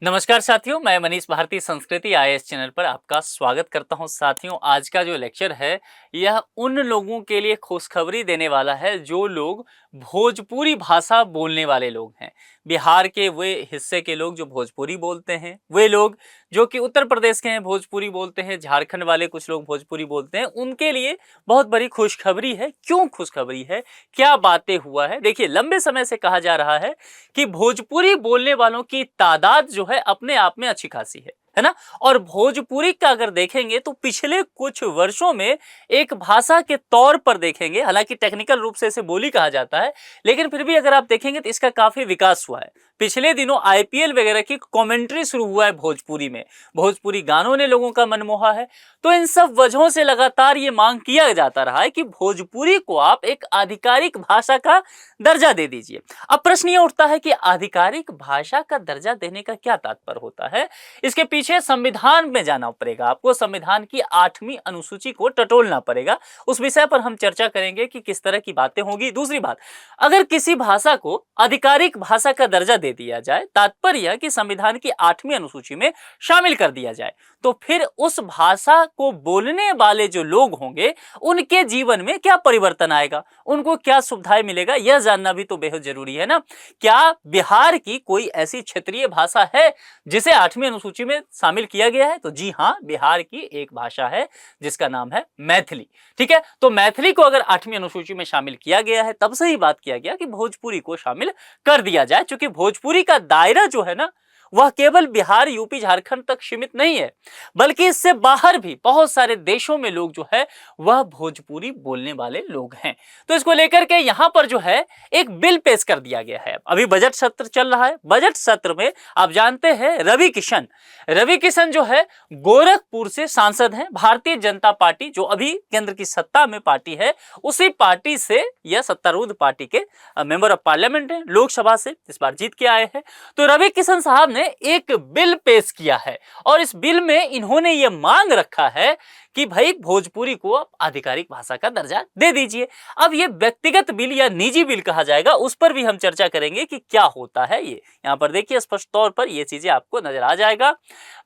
नमस्कार साथियों, मैं मनीष भारती संस्कृति आईएएस चैनल पर आपका स्वागत करता हूं। साथियों, आज का जो लेक्चर है यह उन लोगों के लिए खुशखबरी देने वाला है जो लोग भोजपुरी भाषा बोलने वाले लोग हैं। बिहार के वे हिस्से के लोग जो भोजपुरी बोलते हैं, वे लोग जो कि उत्तर प्रदेश के हैं भोजपुरी बोलते हैं, झारखंड वाले कुछ लोग भोजपुरी बोलते हैं, उनके लिए बहुत बड़ी खुशखबरी है। क्यों खुशखबरी है, क्या बातें हुआ है? देखिए, लंबे समय से कहा जा रहा है कि भोजपुरी बोलने वालों की तादाद जो है अपने आप में अच्छी खासी है ना। और भोजपुरी का अगर देखेंगे तो पिछले कुछ वर्षों में एक भाषा के तौर पर देखेंगे, हालांकि टेक्निकल रूप से इसे बोली कहा जाता है, लेकिन फिर भी अगर आप देखेंगे तो इसका काफी विकास हुआ है। पिछले दिनों आईपीएल वगैरह की कमेंट्री शुरू हुआ है भोजपुरी में, भोजपुरी गानों ने लोगों का मन मोहा है। तो इन सब वजहों से लगातार ये मांग किया जाता रहा है कि भोजपुरी को आप एक आधिकारिक भाषा का दर्जा दे दीजिए। अब प्रश्न ये उठता है कि आधिकारिक भाषा का दर्जा देने का क्या तात्पर्य होता है? इसके पीछे संविधान में जाना पड़ेगा, आपको संविधान की 8वीं अनुसूची को टटोलना पड़ेगा। उस विषय पर हम चर्चा करेंगे कि किस तरह की बातें होगी। दूसरी बात, अगर किसी भाषा को आधिकारिक भाषा का दर्जा दे दिया जाए, तात्पर्य कि संविधान की 8वीं अनुसूची में शामिल कर दिया जाए, तो फिर उस भाषा को बोलने वाले जो लोग होंगे उनके जीवन में क्या परिवर्तन आएगा, उनको क्या सुविधाएं मिलेगा, यह जानना भी तो बेहद जरूरी है ना। क्या बिहार की कोई ऐसी क्षेत्रीय भाषा है जिसे 8वीं अनुसूची में शामिल किया गया है? तो जी हां, बिहार की एक भाषा है जिसका नाम है मैथिली। ठीक है, तो मैथिली को अगर 8वीं अनुसूची में शामिल किया गया है, तब से ही बात किया गया कि भोजपुरी को शामिल कर दिया जाए, क्योंकि भोजपुरी का दायरा जो है ना वह केवल बिहार, यूपी, झारखंड तक सीमित नहीं है, बल्कि इससे बाहर भी बहुत सारे देशों में लोग जो है वह भोजपुरी बोलने वाले लोग हैं। तो इसको लेकर के यहां पर जो है एक बिल पेश कर दिया गया है। अभी बजट सत्र चल रहा है। बजट सत्र में आप जानते हैं रवि किशन जो है गोरखपुर से सांसद हैं। भारतीय जनता पार्टी जो अभी केंद्र की सत्ता में पार्टी है, उसी पार्टी से यह सत्तारूढ़ पार्टी के मेंबर ऑफ पार्लियामेंट है, लोकसभा से इस बार जीत के आए हैं। तो रवि किशन साहब ने एक बिल पेश किया है और इस बिल में इन्होंने ये मांग रखा है कि भाई भोजपुरी को आप आधिकारिक भाषा का दर्जा दे दीजिए। अब ये व्यक्तिगत बिल या निजी बिल कहा जाएगा, उस पर भी हम चर्चा करेंगे कि क्या होता है ये। यहां पर देखिए स्पष्ट तौर पर ये चीजें आपको नजर आ जाएगा।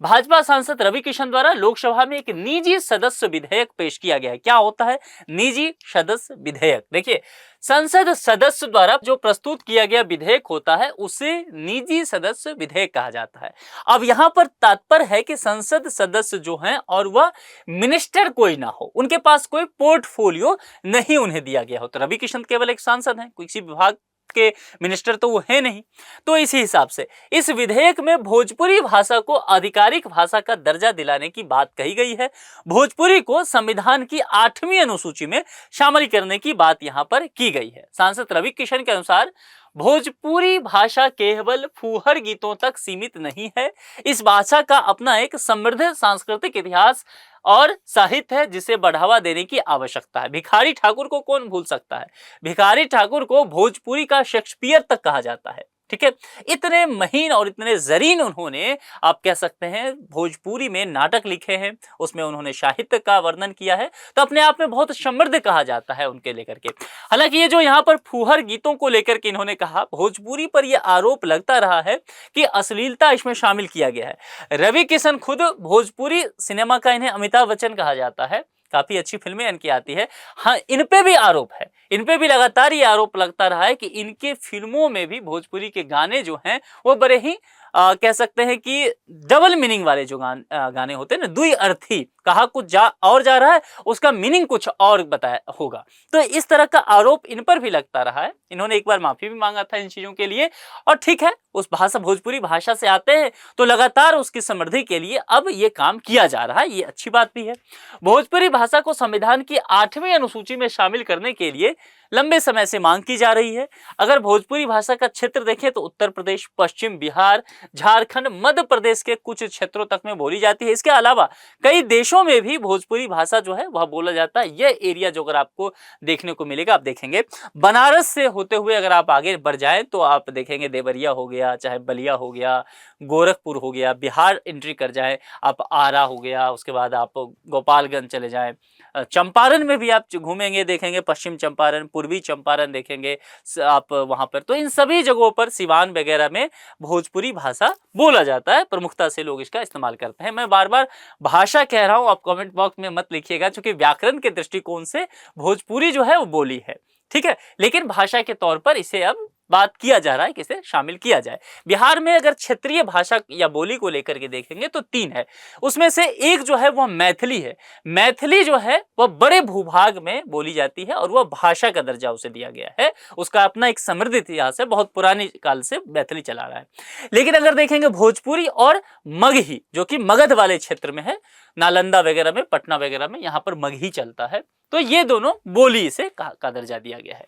भाजपा सांसद रवि किशन द्वारा लोकसभा में एक निजी सदस्य विधेयक पेश किया गया है। क्या होता है निजी सदस्य विधेयक? देखिए, संसद सदस्य द्वारा जो प्रस्तुत किया गया विधेयक होता है उसे निजी सदस्य विधेयक कहा जाता है। अब यहां पर तात्पर्य है कि संसद सदस्य जो हैं और वह मिनिस्टर कोई ना हो, उनके पास कोई पोर्टफोलियो नहीं उन्हें दिया गया हो। तो रवि किशन केवल एक सांसद हैं, किसी विभाग के मिनिस्टर तो वो है नहीं। तो इसी हिसाब से इस विधेयक में भोजपुरी भाषा को आधिकारिक भाषा का दर्जा दिलाने की बात कही गई है। भोजपुरी को संविधान की 8वीं अनुसूची में शामिल करने की बात यहां पर की गई है। सांसद रवि किशन के अनुसार भोजपुरी भाषा केवल फूहड़ गीतों तक सीमित नहीं है। इस भाषा का अपना एक समृद्ध सांस्कृतिक इतिहास और साहित्य है जिसे बढ़ावा देने की आवश्यकता है। भिखारी ठाकुर को कौन भूल सकता है? भिखारी ठाकुर को भोजपुरी का शेक्सपियर तक कहा जाता है। ठीक है, इतने महीन और इतने जरीन उन्होंने, आप कह सकते हैं, भोजपुरी में नाटक लिखे हैं, उसमें उन्होंने साहित्य का वर्णन किया है, तो अपने आप में बहुत समृद्ध कहा जाता है उनके लेकर के। हालांकि ये जो यहाँ पर फूहड़ गीतों को लेकर के इन्होंने कहा, भोजपुरी पर यह आरोप लगता रहा है कि अश्लीलता इसमें शामिल किया गया है। रवि किशन खुद भोजपुरी सिनेमा का इन्हें अमिताभ बच्चन कहा जाता है, काफी अच्छी फिल्में इनकी आती है। हाँ, इन पे भी आरोप है, इन पे भी लगातार ये आरोप लगता रहा है कि इनके फिल्मों में भी भोजपुरी के गाने जो हैं वो बड़े ही कह सकते हैं कि डबल मीनिंग वाले जो गाने होते हैं ना, दुई अर्थी, कहा कुछ जा रहा है, उसका मीनिंग कुछ और बताया होगा। तो इस तरह का आरोप इन पर भी लगता रहा है। इन्होंने एक बार माफी भी मांगा था इन चीजों के लिए। और ठीक है, उस भाषा भोजपुरी भाषा से आते हैं तो लगातार उसकी समृद्धि के लिए अब ये काम किया जा रहा है, ये अच्छी बात भी है। भोजपुरी भाषा को संविधान की 8वीं अनुसूची में शामिल करने के लिए लंबे समय से मांग की जा रही है। अगर भोजपुरी भाषा का क्षेत्र देखें तो उत्तर प्रदेश, पश्चिम बिहार, झारखंड, मध्य प्रदेश के कुछ क्षेत्रों तक में बोली जाती है। इसके अलावा कई देशों में भी भोजपुरी भाषा जो है वह बोला जाता है। यह एरिया जो अगर आपको देखने को मिलेगा, आप देखेंगे बनारस से होते हुए अगर आप आगे बढ़ जाएं तो आप देखेंगे देवरिया हो गया, चाहे बलिया हो गया, गोरखपुर हो गया, बिहार एंट्री कर जाए आप, आरा हो गया, उसके बाद आप गोपालगंज चले जाएं, चंपारण में भी आप घूमेंगे देखेंगे, पश्चिम चंपारण, पूर्वी चंपारण देखेंगे आप वहां पर, तो इन सभी जगहों पर सिवान वगैरह में भोजपुरी भाषा बोला जाता है, प्रमुखता से लोग इसका इस्तेमाल करते हैं। मैं बार बार भाषा कह रहा हूं, आप कमेंट बॉक्स में मत लिखिएगा, क्योंकि व्याकरण के दृष्टिकोण से भोजपुरी जो है वो बोली है, ठीक है, लेकिन भाषा के तौर पर इसे अब बात किया जा रहा है कि इसे शामिल किया जाए। बिहार में अगर क्षेत्रीय भाषा या बोली को लेकर के देखेंगे तो 3 है, उसमें से एक जो है वह मैथिली है। मैथिली जो है वह बड़े भूभाग में बोली जाती है और वह भाषा का दर्जा उसे दिया गया है, उसका अपना एक समृद्ध इतिहास है, बहुत पुरानी काल से मैथिली चला रहा है। लेकिन अगर देखेंगे भोजपुरी और मगही, जो कि मगध वाले क्षेत्र में है, नालंदा वगैरह में, पटना वगैरह में, यहाँ पर मगही चलता है, तो ये दोनों बोली से का दर्जा दिया गया है।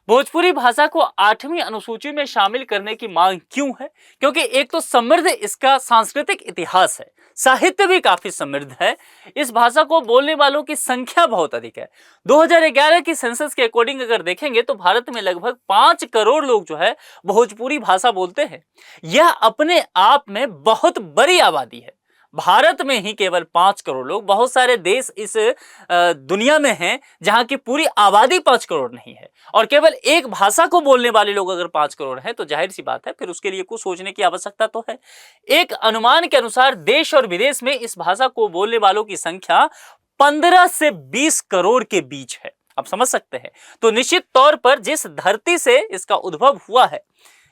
भोजपुरी भाषा को 8वीं अनुसूची में शामिल करने की मांग क्यों है? क्योंकि एक तो समृद्ध इसका सांस्कृतिक इतिहास है, साहित्य भी काफी समृद्ध है, इस भाषा को बोलने वालों की संख्या बहुत अधिक है। 2011 की सेंसस के अकॉर्डिंग अगर देखेंगे तो भारत में लगभग 5 करोड़ लोग जो है भोजपुरी भाषा बोलते हैं। यह अपने आप में बहुत बड़ी आबादी है। भारत में ही केवल 5 करोड़ लोग, बहुत सारे देश इस दुनिया में हैं जहां की पूरी आबादी 5 करोड़ नहीं है, और केवल एक भाषा को बोलने वाले लोग अगर 5 करोड़ हैं तो जाहिर सी बात है फिर उसके लिए कुछ सोचने की आवश्यकता तो है। एक अनुमान के अनुसार देश और विदेश में इस भाषा को बोलने वालों की संख्या 15 से 20 करोड़ के बीच है। आप समझ सकते हैं। तो निश्चित तौर पर जिस धरती से इसका उद्भव हुआ है,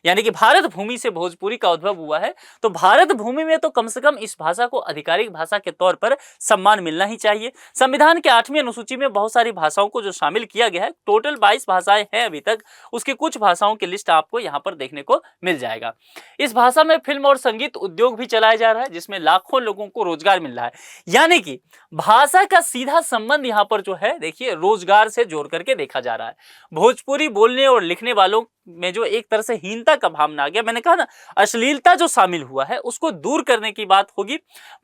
यानी कि भारत भूमि से भोजपुरी का उद्भव हुआ है, तो भारत भूमि में तो कम से कम इस भाषा को आधिकारिक भाषा के तौर पर सम्मान मिलना ही चाहिए। संविधान के 8वीं अनुसूची में बहुत सारी भाषाओं को जो शामिल किया गया है, टोटल 22 भाषाएं हैं अभी तक, उसकी कुछ भाषाओं की लिस्ट आपको यहाँ पर देखने को मिल जाएगा। इस भाषा में फिल्म और संगीत उद्योग भी चलाया जा रहा है, जिसमें लाखों लोगों को रोजगार मिल रहा है। यानी कि भाषा का सीधा संबंध यहाँ पर जो है देखिए रोजगार से जोड़ करके देखा जा रहा है। भोजपुरी बोलने और लिखने वालों में जो एक तरह से हीनता का भावना आ गया, मैंने कहा ना, अश्लीलता जो शामिल हुआ है उसको दूर करने की बात होगी।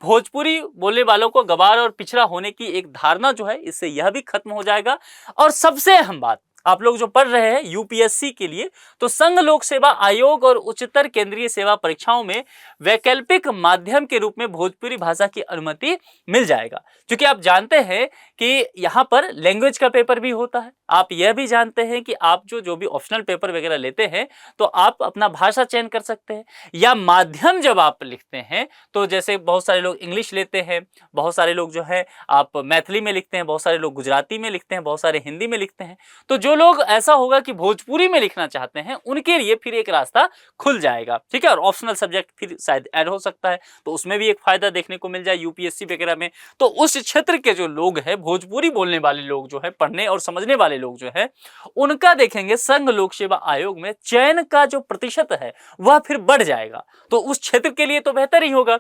भोजपुरी बोलने वालों को गवार और पिछड़ा होने की एक धारणा जो है इससे यह भी खत्म हो जाएगा। और सबसे अहम बात, आप लोग जो पढ़ रहे हैं यूपीएससी के लिए, तो संघ लोक सेवा आयोग और उच्चतर केंद्रीय सेवा परीक्षाओं में वैकल्पिक माध्यम के रूप में भोजपुरी भाषा की अनुमति मिल जाएगा। क्योंकि आप जानते हैं कि यहाँ पर लैंग्वेज का पेपर भी होता है। आप यह भी जानते हैं कि आप जो भी ऑप्शनल पेपर वगैरह लेते हैं तो आप अपना भाषा चयन कर सकते हैं, या माध्यम जब आप लिखते हैं तो जैसे बहुत सारे लोग इंग्लिश लेते हैं, बहुत सारे लोग जो है आप मैथिली में लिखते हैं, बहुत सारे लोग गुजराती में लिखते हैं, बहुत सारे हिंदी में लिखते हैं। तो जो लोग ऐसा होगा कि भोजपुरी में लिखना चाहते हैं उनके लिए फिर एक रास्ता खुल जाएगा, ठीक है। और ऑप्शनल सब्जेक्ट फिर शायद ऐड हो सकता है, तो उसमें भी एक फायदा देखने को मिल जाए यूपीएससी वगैरह में। तो उस क्षेत्र के जो लोग हैं, भोजपुरी बोलने वाले लोग जो है, पढ़ने और समझने वाले लोग जो है, उनका देखेंगे संघ लोक सेवा आयोग में चयन का जो प्रतिशत है वह फिर बढ़ जाएगा। तो उस क्षेत्र के लिए तो बेहतर ही होगा।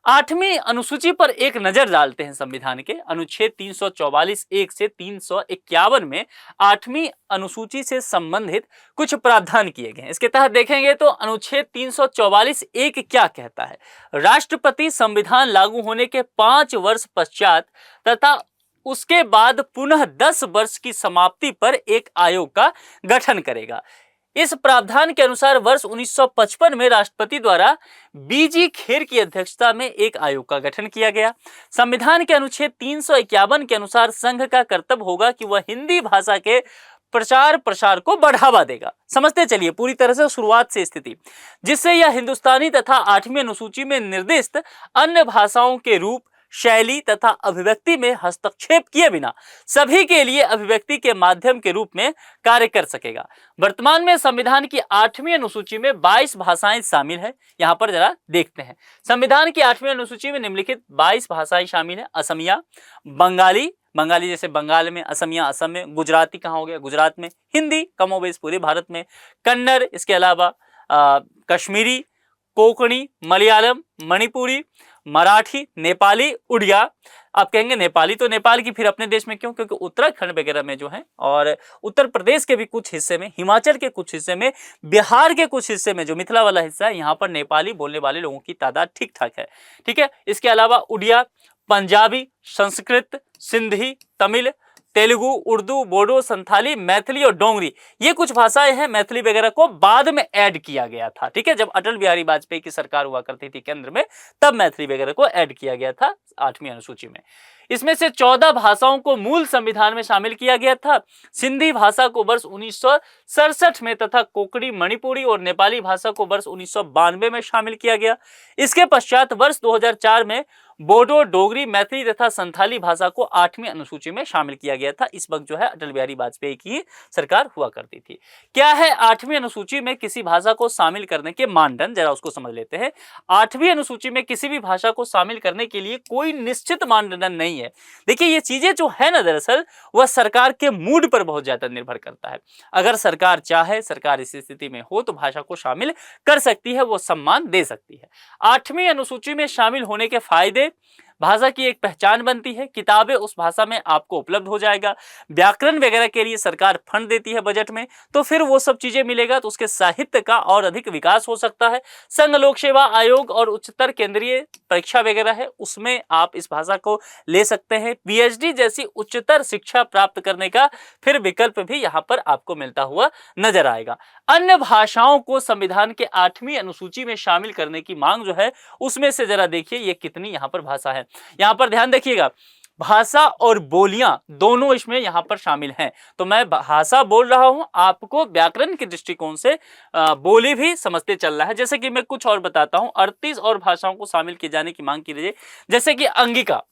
8वीं अनुसूची पर एक नजर डालते हैं। संविधान के अनुच्छेद 344(1) से 351 में 8वीं अनुसूची से संबंधित कुछ प्रावधान किए गए हैं। इसके तहत देखेंगे तो अनुच्छेद 344(1) क्या कहता है? राष्ट्रपति संविधान लागू होने के 5 वर्ष पश्चात तथा उसके बाद पुनः 10 वर्ष की समाप्ति पर एक आयोग का गठन करेगा। इस प्रावधान के अनुसार वर्ष 1955 में राष्ट्रपति द्वारा बीजी खेर की अध्यक्षता में एक आयोग का गठन किया गया। संविधान के अनुच्छेद 351 के अनुसार संघ का कर्तव्य होगा कि वह हिंदी भाषा के प्रचार प्रसार को बढ़ावा देगा। समझते चलिए पूरी तरह से शुरुआत से स्थिति, जिससे यह हिंदुस्तानी तथा 8वीं अनुसूची में निर्दिष्ट अन्य भाषाओं के रूप, शैली तथा अभिव्यक्ति में हस्तक्षेप किए बिना सभी के लिए अभिव्यक्ति के माध्यम के रूप में कार्य कर सकेगा। वर्तमान में संविधान की 8वीं अनुसूची में 22 भाषाएं शामिल है। यहाँ पर जरा देखते हैं। संविधान की 8वीं अनुसूची में निम्नलिखित 22 भाषाएं शामिल है। असमिया, बंगाली, बंगाली जैसे बंगाल में, असमिया असम में, गुजराती कहाँ हो गया गुजरात में, हिंदी कमोबेश पूरे भारत में, कन्नड़, इसके अलावा कश्मीरी, कोंकणी, मलयालम, मणिपुरी, मराठी, नेपाली, उड़िया। आप कहेंगे नेपाली तो नेपाल की फिर अपने देश में क्यों? क्योंकि उत्तराखंड वगैरह में जो है, और उत्तर प्रदेश के भी कुछ हिस्से में, हिमाचल के कुछ हिस्से में, बिहार के कुछ हिस्से में जो मिथिला वाला हिस्सा है, यहाँ पर नेपाली बोलने वाले लोगों की तादाद ठीक ठाक है, ठीक है। इसके अलावा उड़िया, पंजाबी, संस्कृत, सिंधी, तमिल, तेलुगु, उर्दू, बोडो, संथाली, मैथिली और डोंगरी, ये कुछ भाषाएं हैं। मैथिली वगैरह को बाद में ऐड किया गया था, ठीक है। जब अटल बिहारी वाजपेयी की सरकार हुआ करती थी केंद्र में, तब मैथिली वगैरह को ऐड किया गया था 8वीं अनुसूची में। इसमें से 14 भाषाओं को मूल संविधान में शामिल किया गया था। सिंधी भाषा को वर्ष 1967 में तथा कोंकणी, मणिपुरी और नेपाली भाषा को वर्ष 1992 में शामिल किया गया। इसके पश्चात वर्ष 2004 में बोडो, डोगरी, मैथिली तथा संथाली भाषा को 8वीं अनुसूची में शामिल किया गया था। इस वक्त जो है अटल बिहारी वाजपेयी की सरकार हुआ करती थी। क्या है 8वीं अनुसूची में किसी भाषा को शामिल करने के मानदंड, जरा उसको समझ लेते हैं। 8वीं अनुसूची में किसी भी भाषा को शामिल करने के लिए कोई निश्चित मानदंड नहीं है। देखिए ये चीजें जो है ना, दरअसल वह सरकार के मूड पर बहुत ज्यादा निर्भर करता है। अगर सरकार चाहे, सरकार इस स्थिति में हो तो भाषा को शामिल कर सकती है, वो सम्मान दे सकती है। 8वीं अनुसूची में शामिल होने के फायदे: भाषा की एक पहचान बनती है, किताबें उस भाषा में आपको उपलब्ध हो जाएगा, व्याकरण वगैरह के लिए सरकार फंड देती है बजट में, तो फिर वो सब चीजें मिलेगा तो उसके साहित्य का और अधिक विकास हो सकता है। संघ लोक सेवा आयोग और उच्चतर केंद्रीय परीक्षा वगैरह है, उसमें आप इस भाषा को ले सकते हैं। पीएचडी जैसी उच्चतर शिक्षा प्राप्त करने का फिर विकल्प भी यहाँ पर आपको मिलता हुआ नजर आएगा। अन्य भाषाओं को संविधान के 8वीं अनुसूची में शामिल करने की मांग जो है, उसमें से जरा देखिए ये कितनी यहाँ पर भाषा है। यहां पर ध्यान देखिएगा, भाषा और बोलियां दोनों इसमें यहां पर शामिल हैं। तो मैं भाषा बोल रहा हूं, आपको व्याकरण के दृष्टिकोण से बोली भी समझते चलना है। जैसे कि मैं कुछ और बताता हूं, 38 और भाषाओं को शामिल किए जाने की मांग की रही है। जैसे कि अंगिका,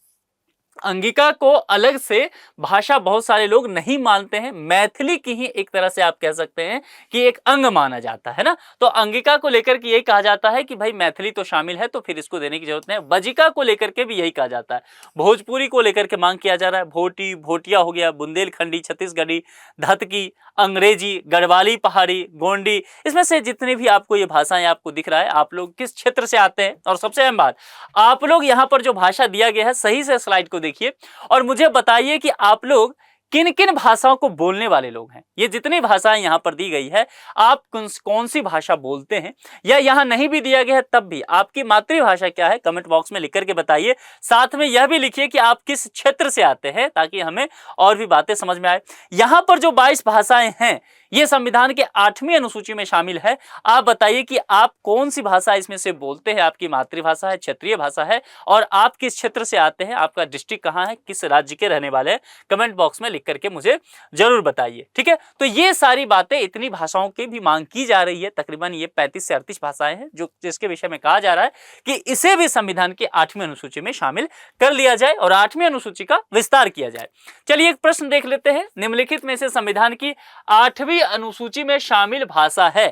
अंगिका को अलग से भाषा बहुत सारे लोग नहीं मानते हैं, मैथिली की ही एक तरह से आप कह सकते हैं कि एक अंग माना जाता है ना। तो अंगिका को लेकर के यही कहा जाता है कि भाई मैथिली तो शामिल है तो फिर इसको देने की जरूरत नहीं है। बजिका को लेकर के भी यही कहा जाता है। भोजपुरी को लेकर के मांग किया जा रहा है, भोटी, भोटिया हो गया, बुंदेलखंडी, छत्तीसगढ़ी, धतकी, अंग्रेजी, गढ़वाली, पहाड़ी, गोंडी, इसमें से जितनी भी आपको ये भाषाएं आपको दिख रहा है, आप लोग किस क्षेत्र से आते हैं। और सबसे अहम बात, आप लोग यहाँ पर जो भाषा दिया गया है सही से स्लाइड को देखिए और मुझे बताइए कि आप लोग किन किन भाषाओं को बोलने वाले लोग हैं। ये जितनी भाषाएं यहां पर दी गई है, आप कौन सी भाषा बोलते हैं, या यहां नहीं भी दिया गया है तब भी आपकी मातृभाषा क्या है, कमेंट बॉक्स में लिख करके बताइए। साथ में यह भी लिखिए कि आप किस क्षेत्र से आते हैं, ताकि हमें और भी बातें समझ में आए। यहां पर जो 22 भाषाएं हैं ये संविधान के 8वीं अनुसूची में शामिल है। आप बताइए कि आप कौन सी भाषा इसमें से बोलते हैं, आपकी मातृभाषा है, क्षेत्रीय भाषा है, और आप किस क्षेत्र से आते हैं, आपका डिस्ट्रिक्ट कहाँ है, किस राज्य के रहने वाले हैं, कमेंट बॉक्स में लिख करके मुझे जरूर बताइए। ठीक है, तो ये सारी बातें, इतनी भाषाओं की भी मांग की जा रही है। तकरीबन ये 35 से 38 भाषाएं हैं जो जिसके विषय में कहा जा रहा है कि इसे भी संविधान के 8वीं अनुसूची में शामिल कर लिया जाए और 8वीं अनुसूची का विस्तार किया जाए। चलिए एक प्रश्न देख लेते हैं। निम्नलिखित में से संविधान की 8वीं अनुसूची में शामिल भाषा है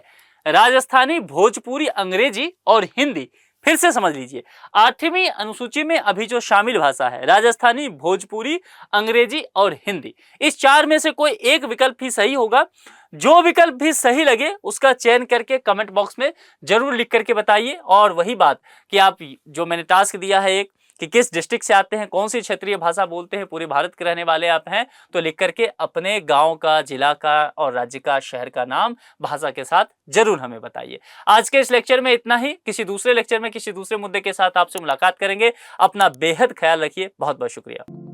राजस्थानी, भोजपुरी, अंग्रेजी और हिंदी। फिर से समझ लीजिए, 8वीं अनुसूची में अभी जो शामिल भाषा है राजस्थानी, भोजपुरी, अंग्रेजी और हिंदी। इस चार में से कोई एक विकल्प ही सही होगा। जो विकल्प भी सही लगे उसका चयन करके कमेंट बॉक्स में जरूर लिख करके बताइए। और वही बात कि आप जो मैंने टास्क दिया है एक कि किस डिस्ट्रिक्ट से आते हैं, कौन सी क्षेत्रीय भाषा बोलते हैं, पूरे भारत के रहने वाले आप हैं, तो लिख करके अपने गांव का, जिला का और राज्य का, शहर का नाम भाषा के साथ जरूर हमें बताइए। आज के इस लेक्चर में इतना ही। किसी दूसरे लेक्चर में किसी दूसरे मुद्दे के साथ आपसे मुलाकात करेंगे। अपना बेहद ख्याल रखिए। बहुत बहुत शुक्रिया।